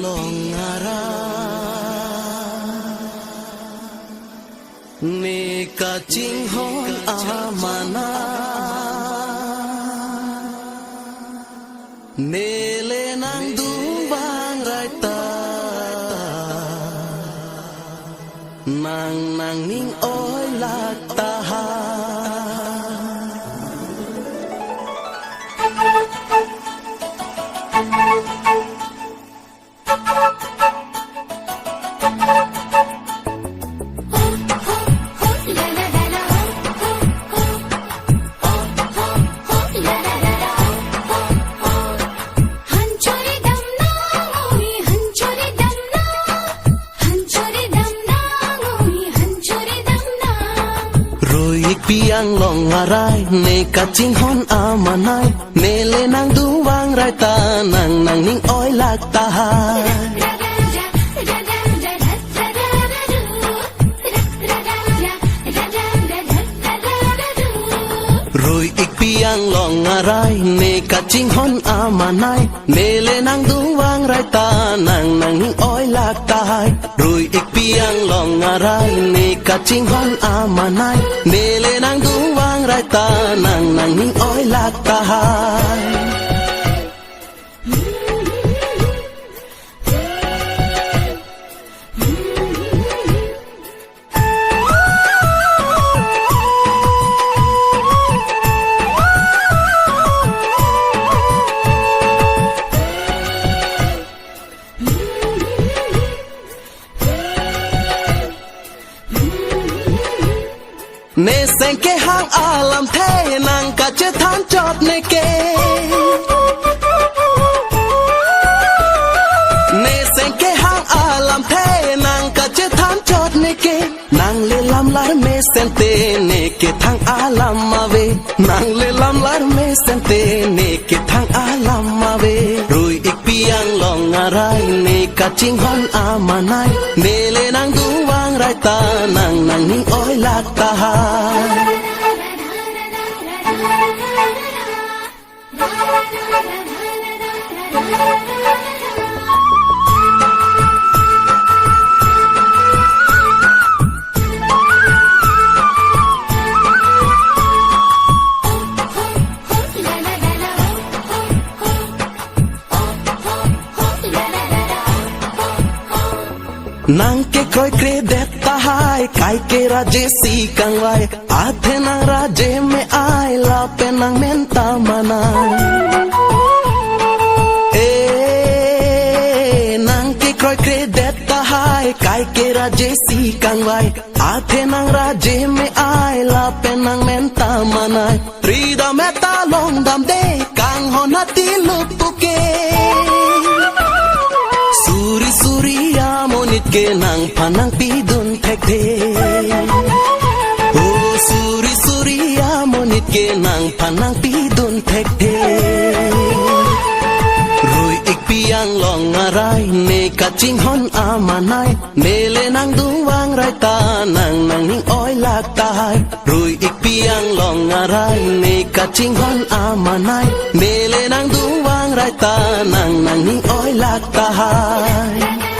longara ne kaching hon amana nele nang duwang raita nang ning oi lak taha piang long ngarai ne kaching hon amanai nele nang duwang raita nang ning oi lak taha rui ik piang long ngarai ne kaching hon amanai nele nang duwang raita nang ning oi lak taha rui ik piang long ngarai ne kaching hon amanai nele nang duwang raita nang ning oi lak taha ne sen ke hang alam the nang ka che than chot ne ke ne sen ke hang alam the nang ka che than chot ne ke nang le lam lar me sen te ne ke thang alam ma ve nang le lam lar me sen te ne ke thang alam ma ve rui ik piang long ngarai ne ka ching hon amanai ne le nang duwang raita nang ning oi lak taha nang ke kroi kre deta hai kai ke raje si kang vai athe nang raje me ai la pe nang menta mana e nang ke kroi kre deta hai kai ke raje si kang vai athe nang raje me ai la pe nang menta mana rida meta long dam de kang honati lupuke suri suri amonit ke nang panang pidun thek the oh suri suri amonit ke nang panang pidun thek the rui ik piang long ngarai ne kaching hon amanai nele nang duwang raita nang ning oi lak tai rui ik piang long ngarai ne kaching hon amanai nele nang duwang raita nang ning oi lak tai